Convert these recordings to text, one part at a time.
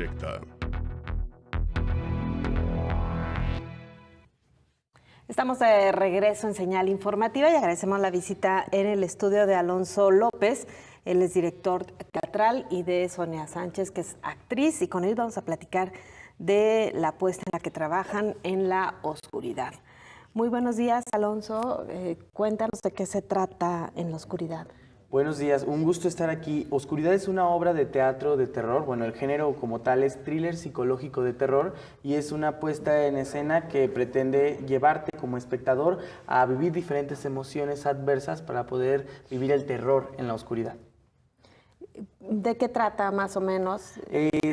directa. Estamos de regreso en Señal Informativa y agradecemos la visita en el estudio de Alonso López. Él es director teatral, y de Sonia Sánchez, que es actriz, y con él vamos a platicar de la puesta en la que trabajan en la oscuridad. Muy buenos días, Alonso. Cuéntanos de qué se trata En la oscuridad. Buenos días, un gusto estar aquí. Oscuridad es una obra de teatro de terror. Bueno, el género como tal es thriller psicológico de terror y es una puesta en escena que pretende llevarte como espectador a vivir diferentes emociones adversas para poder vivir el terror en la oscuridad. ¿De qué trata más o menos?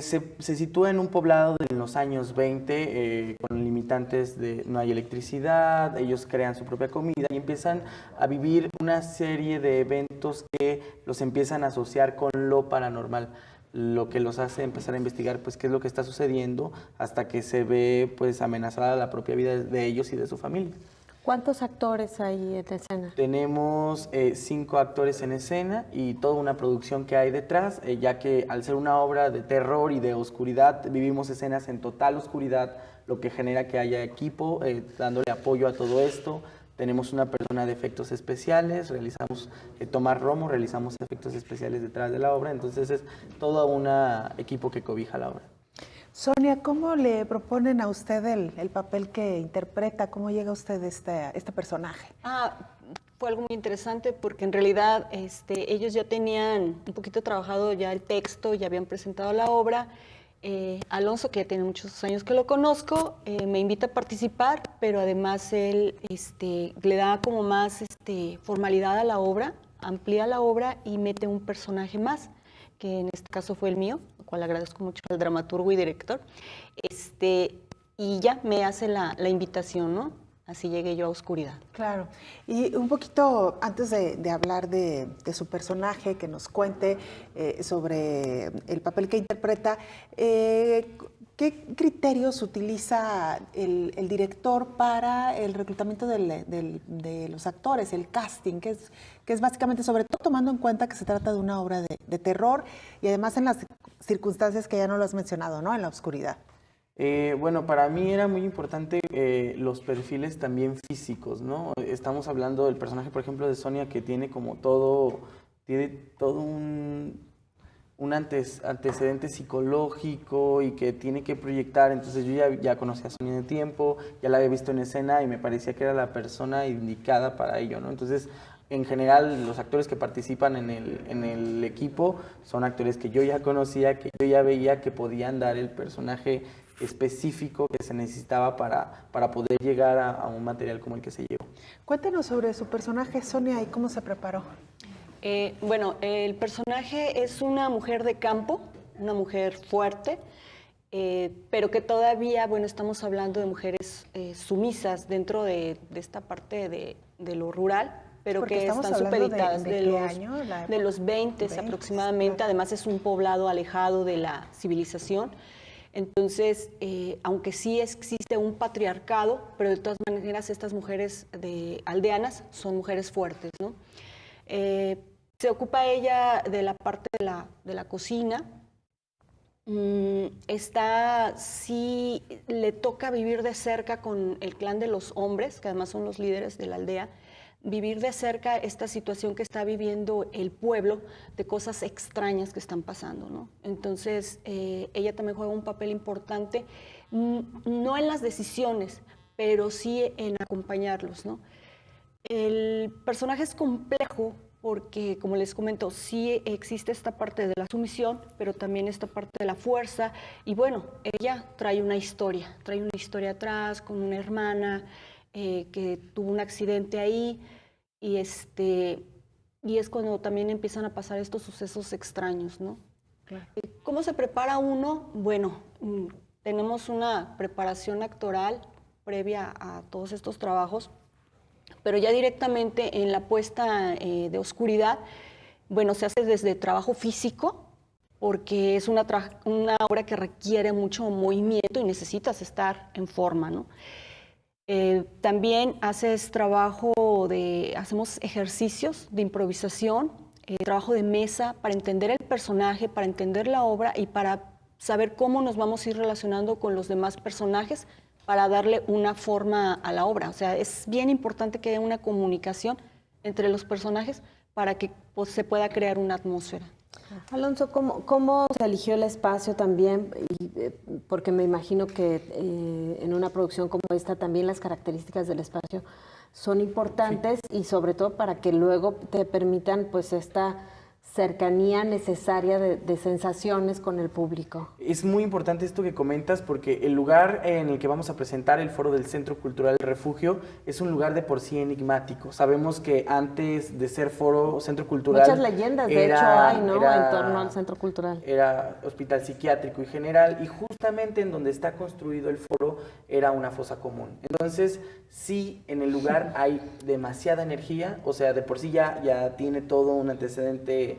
Se sitúa en un poblado de los años 20 con limitantes de no hay electricidad, ellos crean su propia comida y empiezan a vivir una serie de eventos que los empiezan a asociar con lo paranormal, lo que los hace empezar a investigar pues qué es lo que está sucediendo hasta que se ve pues amenazada la propia vida de ellos y de su familia. ¿Cuántos actores hay en escena? Tenemos 5 actores en escena y toda una producción que hay detrás, ya que al ser una obra de terror y de oscuridad, vivimos escenas en total oscuridad, lo que genera que haya equipo dándole apoyo a todo esto. Tenemos una persona de efectos especiales, realizamos Tomás Romo, realizamos efectos especiales detrás de la obra, entonces es todo un equipo que cobija la obra. Sonia, ¿cómo le proponen a usted el papel que interpreta? ¿Cómo llega usted a este personaje? Fue algo muy interesante porque en realidad ellos ya tenían un poquito trabajado ya el texto, ya habían presentado la obra. Alonso, que ya tiene muchos años que lo conozco, me invita a participar, pero además él le da como más formalidad a la obra, amplía la obra y mete un personaje más, que en este caso fue el mío, lo cual agradezco mucho al dramaturgo y director, y ya me hace la invitación, ¿no? Así llegué yo a Oscuridad. Claro. Y un poquito antes de hablar de su personaje, que nos cuente sobre el papel que interpreta, ¿qué criterios utiliza el director para el reclutamiento de los actores, el casting, que es básicamente, sobre todo tomando en cuenta que se trata de una obra de terror y además en las circunstancias que ya no lo has mencionado, ¿no? En la oscuridad. Bueno, para mí era muy importante los perfiles también físicos, ¿no? Estamos hablando del personaje, por ejemplo, de Sonia, que tiene todo un antecedente psicológico y que tiene que proyectar. Entonces yo ya conocía a Sonia de tiempo, ya la había visto en escena y me parecía que era la persona indicada para ello, ¿no? Entonces, en general, los actores que participan en el equipo son actores que yo ya conocía, que yo ya veía que podían dar el personaje específico que se necesitaba para poder llegar a un material como el que se llevó. Cuéntenos sobre su personaje, Sonia, y cómo se preparó. Bueno, el personaje es una mujer de campo, una mujer fuerte, pero que todavía, bueno, estamos hablando de mujeres sumisas dentro de esta parte de lo rural, pero que están supeditadas de los 20 aproximadamente. Claro. Además es un poblado alejado de la civilización. Entonces, aunque sí existe un patriarcado, pero de todas maneras estas mujeres aldeanas son mujeres fuertes, ¿no? Se ocupa ella de la parte de la cocina. Sí le toca vivir de cerca con el clan de los hombres, que además son los líderes de la aldea, vivir de cerca esta situación que está viviendo el pueblo, de cosas extrañas que están pasando, ¿no? Entonces, ella también juega un papel importante, no en las decisiones, pero sí en acompañarlos, ¿no? El personaje es complejo porque, como les comento, sí existe esta parte de la sumisión, pero también esta parte de la fuerza, y bueno, ella trae una historia atrás con una hermana, que tuvo un accidente ahí, y es cuando también empiezan a pasar estos sucesos extraños, ¿no? Claro. ¿Cómo se prepara uno? Bueno, tenemos una preparación actoral previa a todos estos trabajos, pero ya directamente en la puesta de Oscuridad, bueno, se hace desde trabajo físico, porque es una obra que requiere mucho movimiento y necesitas estar en forma, ¿no? También hacemos ejercicios de improvisación, trabajo de mesa para entender el personaje, para entender la obra y para saber cómo nos vamos a ir relacionando con los demás personajes para darle una forma a la obra. O sea, es bien importante que haya una comunicación entre los personajes para que pues, se pueda crear una atmósfera. Alonso, ¿cómo se eligió el espacio también? Porque me imagino que en una producción como esta también las características del espacio son importantes y sobre todo para que luego te permitan pues esta cercanía necesaria de sensaciones con el público. Es muy importante esto que comentas porque el lugar en el que vamos a presentar el foro del Centro Cultural Refugio es un lugar de por sí enigmático. Sabemos que antes de ser foro, Centro Cultural... Muchas leyendas, de hecho, hay, ¿no? En torno al Centro Cultural. Era hospital psiquiátrico y general y justamente en donde está construido el foro era una fosa común. Entonces, sí, en el lugar hay demasiada energía, o sea, de por sí ya tiene todo un antecedente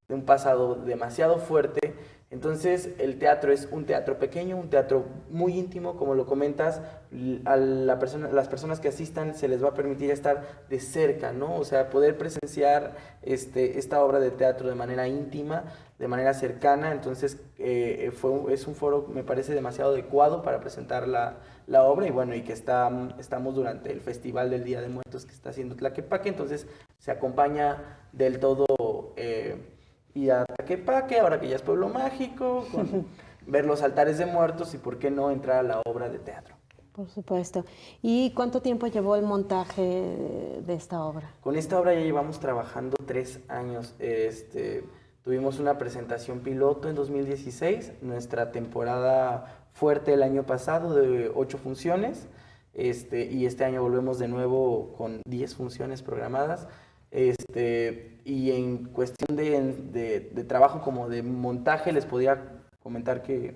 de un pasado demasiado fuerte. Entonces el teatro es un teatro pequeño, un teatro muy íntimo, como lo comentas, a las personas que asistan se les va a permitir estar de cerca, ¿no? O sea, poder presenciar esta obra de teatro de manera íntima, de manera cercana. Entonces es un foro, me parece, demasiado adecuado para presentar la obra y bueno, y que estamos durante el Festival del Día de Muertos que está haciendo Tlaquepaque, entonces se acompaña del todo... y a Tlaquepaque, ahora que ya es pueblo mágico, con ver los altares de muertos y por qué no entrar a la obra de teatro. Por supuesto. ¿Y cuánto tiempo llevó el montaje de esta obra? Con esta obra ya llevamos trabajando 3 años. Tuvimos una presentación piloto en 2016, nuestra temporada fuerte el año pasado de 8 funciones, y este año volvemos de nuevo con 10 funciones programadas. Y en cuestión de trabajo como de montaje les podría comentar que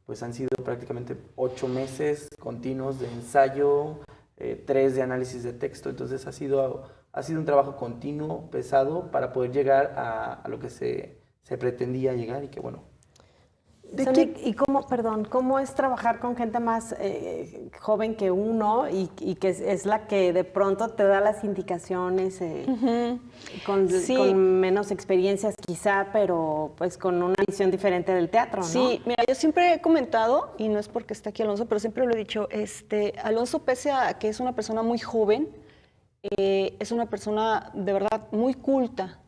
pues han sido prácticamente 8 meses continuos de ensayo, 3 de análisis de texto, entonces ha sido un trabajo continuo, pesado, para poder llegar a lo que se pretendía llegar y que bueno. ¿Y cómo es trabajar con gente más joven que uno y que es la que de pronto te da las indicaciones con menos experiencias quizá, pero pues con una visión diferente del teatro, ¿no? Sí, mira, yo siempre he comentado, y no es porque esté aquí Alonso, pero siempre lo he dicho, Alonso, pese a que es una persona muy joven, es una persona de verdad muy culta,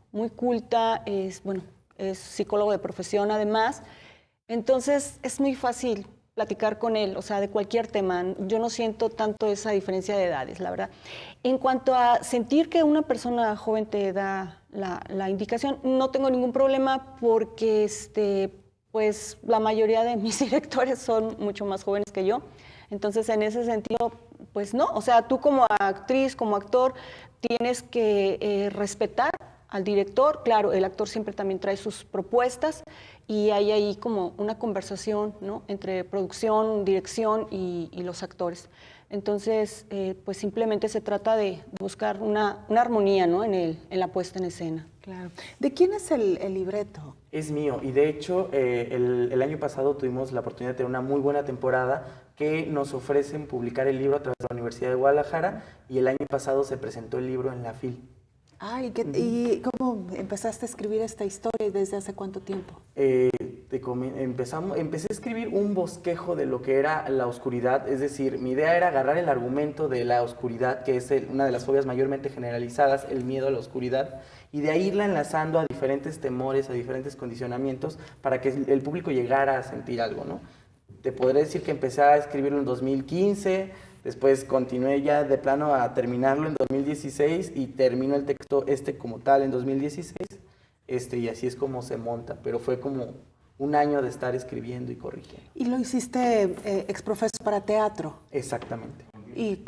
es psicólogo de profesión además. Entonces, es muy fácil platicar con él, o sea, de cualquier tema. Yo no siento tanto esa diferencia de edades, la verdad. En cuanto a sentir que una persona joven te da la indicación, no tengo ningún problema porque, pues, la mayoría de mis directores son mucho más jóvenes que yo. Entonces, en ese sentido, pues no. O sea, tú como actriz, como actor, tienes que respetar al director. Claro, el actor siempre también trae sus propuestas y hay ahí como una conversación, ¿no?, entre producción, dirección y los actores. Entonces, pues simplemente se trata de buscar una armonía, ¿no?, en la puesta en escena. Claro. ¿De quién es el libreto? Es mío y de hecho el año pasado tuvimos la oportunidad de tener una muy buena temporada que nos ofrecen publicar el libro a través de la Universidad de Guadalajara y el año pasado se presentó el libro en la FIL. ¿Y cómo empezaste a escribir esta historia y desde hace cuánto tiempo? Empecé a escribir un bosquejo de lo que era la oscuridad, es decir, mi idea era agarrar el argumento de la oscuridad, que es una de las fobias mayormente generalizadas, el miedo a la oscuridad, y de ahí irla enlazando a diferentes temores, a diferentes condicionamientos, para que el público llegara a sentir algo, ¿no? Te podré decir que empecé a escribirlo en 2015, después continué ya de plano a terminarlo en 2016 y termino el texto como tal en 2016, y así es como se monta, pero fue como un año de estar escribiendo y corrigiendo. ¿Y lo hiciste exprofeso para teatro? Exactamente. Y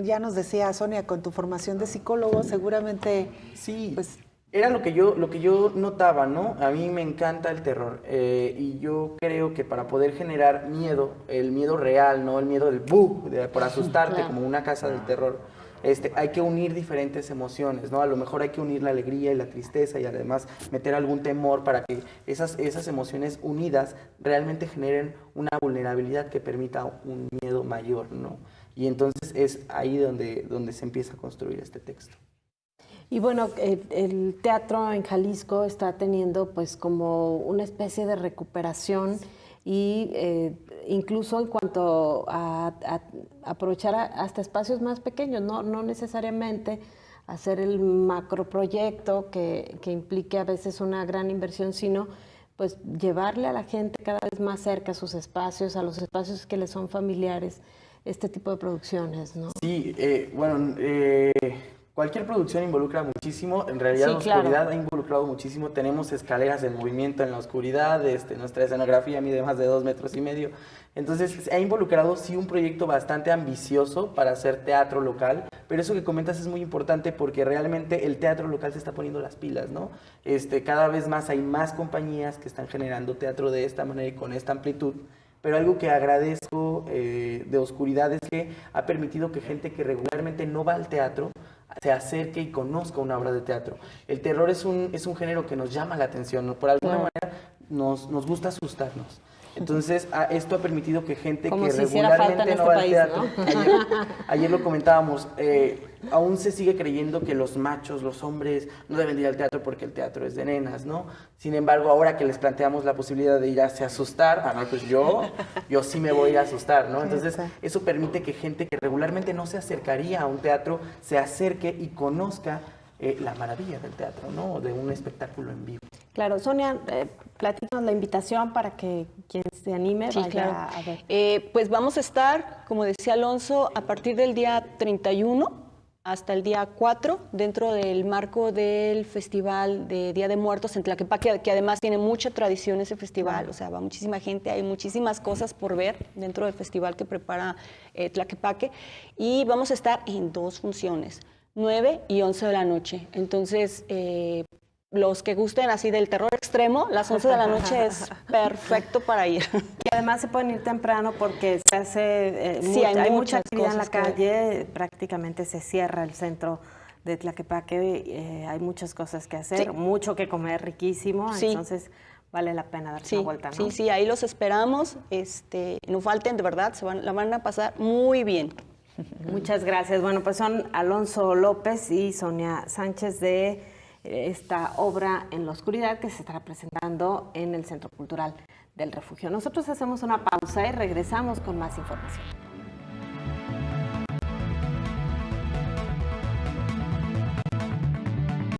ya nos decía Sonia, con tu formación de psicólogo, seguramente... Sí, pues, era lo que yo notaba, ¿no? A mí me encanta el terror y yo creo que para poder generar miedo, el miedo real, ¿no? El miedo del por asustarte, claro, como una casa del terror, hay que unir diferentes emociones, ¿no? A lo mejor hay que unir la alegría y la tristeza y además meter algún temor para que esas emociones unidas realmente generen una vulnerabilidad que permita un miedo mayor, ¿no? Y entonces es ahí donde se empieza a construir este texto. Y bueno, el teatro en Jalisco está teniendo pues como una especie de recuperación y incluso en cuanto a aprovechar hasta espacios más pequeños, no necesariamente hacer el macroproyecto que implique a veces una gran inversión, sino pues llevarle a la gente cada vez más cerca a sus espacios, a los espacios que les son familiares, este tipo de producciones, ¿no? Sí, bueno, cualquier producción involucra muchísimo. En realidad Sí, la claro. oscuridad ha involucrado muchísimo. Tenemos escaleras en movimiento en la oscuridad. Nuestra escenografía mide más de 2,5 metros. Entonces ha involucrado sí un proyecto bastante ambicioso para hacer teatro local. Pero eso que comentas es muy importante porque realmente el teatro local se está poniendo las pilas, ¿no? Cada vez más hay más compañías que están generando teatro de esta manera y con esta amplitud. Pero algo que agradezco de Oscuridad es que ha permitido que gente que regularmente no va al teatro se acerque y conozca una obra de teatro. El terror es un género que nos llama la atención, ¿no? Por alguna manera nos gusta asustarnos. Entonces, esto ha permitido que gente Como que si hiciera falta regularmente en no va al este país, teatro, ayer lo comentábamos, aún se sigue creyendo que los machos, los hombres, no deben ir al teatro porque el teatro es de nenas, ¿no? Sin embargo, ahora que les planteamos la posibilidad de irse a asustar, no, pues yo sí me voy a ir a asustar, ¿no? Entonces, eso permite que gente que regularmente no se acercaría a un teatro se acerque y conozca la maravilla del teatro, ¿no? De un espectáculo en vivo. Claro, Sonia, platícanos la invitación para que quien se anime vaya a ver. Pues vamos a estar, como decía Alonso, a partir del día 31 hasta el día 4, dentro del marco del Festival de Día de Muertos en Tlaquepaque, que además tiene mucha tradición ese festival, o sea, va muchísima gente, hay muchísimas cosas por ver dentro del festival que prepara Tlaquepaque, y vamos a estar en 2 funciones, 9 y 11 de la noche. Entonces, los que gusten así del terror extremo, las 11 de la noche es perfecto para ir. Y además se pueden ir temprano porque se hace Sí, hay mucha muchas actividad en la cosas calle, prácticamente se cierra el centro de Tlaquepaque, hay muchas cosas que hacer, Sí. mucho que comer, riquísimo, Sí. entonces vale la pena darse una vuelta, ¿no? Sí, ahí los esperamos, no falten, de verdad, la van a pasar muy bien. Muchas gracias. Bueno, pues son Alonso López y Sonia Sánchez de esta obra En la Oscuridad que se estará presentando en el Centro Cultural del Refugio. Nosotros hacemos una pausa y regresamos con más información.